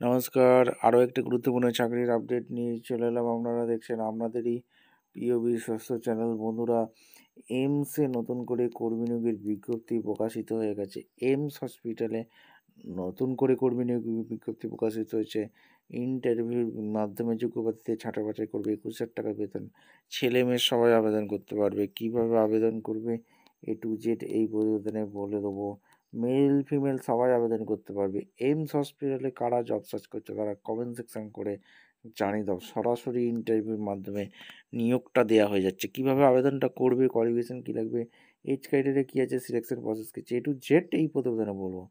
নমস্কার, আরও একটি গুরুত্বপূর্ণ চাকরির আপডেট নিয়ে চলে এলাম। আপনারা দেখছেন আপনাদেরই প্রিয় বিশ্বস্ত চ্যানেল। বন্ধুরা, এইমসে নতুন করে কর্মী নিয়োগের বিজ্ঞপ্তি প্রকাশিত হয়ে গেছে। এইমস হসপিটালে নতুন করে কর্মী নিয়োগ বিজ্ঞপ্তি প্রকাশিত হয়েছে। ইন্টারভিউর মাধ্যমে যোগ্য প্রার্থীদের ছাঁটাই বাছাই করবে। ২১,০০০ টাকা বেতন। ছেলে মেয়ে সবাই আবেদন করতে পারবে। কিভাবে আবেদন করবে A to Z এই প্রতিবেদনে বলে দেবো। মেল ফিমেল সবাই আবেদন করতে পারবে। এইমস হসপিটালে কারা জব সার্চ করছে তারা কমেন্ট সেকশন করে জানিয়ে দাও। সরাসরি ইন্টারভিউর মাধ্যমে নিয়োগটা দেওয়া হয়ে যাচ্ছে। কিভাবে আবেদনটা করবে, কোয়ালিফিকেশন কী লাগবে, এজ ক্রাইটেরিয়া কী আছে, সিলেকশন প্রসেস কী, A to Z এই প্রতিবেদনে বলবো।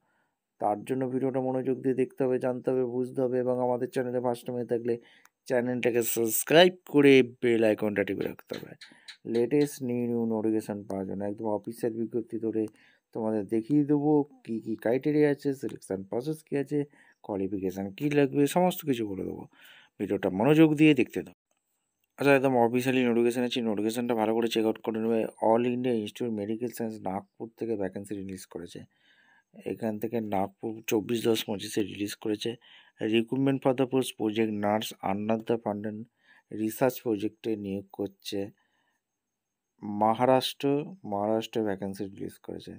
তার জন্য ভিডিওটা মনোযোগ দিয়ে দেখতে হবে, জানতে হবে, বুঝতে হবে এবং আমাদের চ্যানেলে ফার্স্ট টাইম হয়ে থাকলে চ্যানেলটাকে সাবস্ক্রাইব করে বেল আইকনটা টিপে রাখতে হবে লেটেস্ট নিউ নোটিফিকেশান পাওয়ার জন্য। একদম অফিসিয়াল বিজ্ঞপ্তি ধরে তোমাদের দেখিয়ে দেবো কী কী ক্রাইটেরিয়া আছে, সিলেকশান প্রসেস কী আছে, কোয়ালিফিকেশান কী লাগবে, সমস্ত কিছু বলে দেবো। ভিডিওটা মনোযোগ দিয়ে দেখতে দাও। আচ্ছা, একদম অফিসিয়ালি নোটিফিকেশান আছে। নোটিফিকেশানটা ভালো করে চেক আউট করে নেবে। All India institute medical science Nagpur থেকে ভ্যাকেন্সি রিলিজ করেছে। এখান থেকে নাগপুর 24/10/25 রিলিজ করেছে। Recruitment for the post project nurse under the funded research প্রজেক্টে নিয়োগ করছে। মহারাষ্ট্রে ভ্যাকেন্সি রিলিজ করেছে।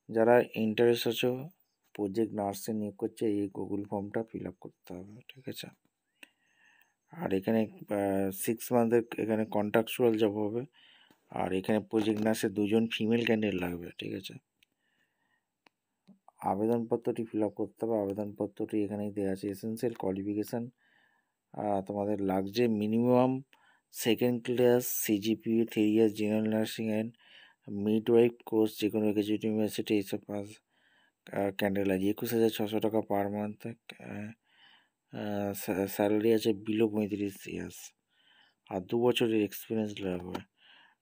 যারা ইন্টারেস্ট আছো প্রজেক্ট নার্সে নিয়োগ করছে, এই গুগল ফর্মটা ফিল আপ করতে হবে, ঠিক আছে। আর এখানে 6 মান্থের এখানে কন্ট্রাকচুয়াল জব হবে। আর এখানে প্রজেক্ট নার্সে 2জন ফিমেল ক্যান্ডিডেট লাগবে, ঠিক আছে। আবেদনপত্রটি ফিল আপ করতে হবে। আবেদনপত্রটি এখানেই দেওয়া আছে। এসেন্সিয়াল কোয়ালিফিকেশান তোমাদের লাগছে minimum second class CGPA 3 years general nursing and midwife course যে কোনো এগ্রিকালচার ইউনিভার্সিটি এইসব পাস ক্যান্ডিডেট আছে। 21,600 টাকা পার মান্থ। স্যালারি আছে বিলো 35 ইয়ার্স। আর 2 বছরের এক্সপিরিয়েন্স লাগবে।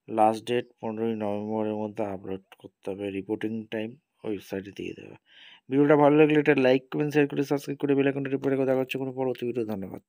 লাস্ট ডেট 15ই নভেম্বরের মধ্যে আপলোড করতে হবে। রিপোর্টিং টাইম ওয়েবসাইটে দিয়ে দেবে। ভিডিওটা ভালো লাগলে এটা লাইক করবেন, শেয়ার করে সাবস্ক্রাইব করে বেল আইকনটা টিপে রেখে দেখা হচ্ছে কোনো পরবর্তী ভিডিও। ধন্যবাদ।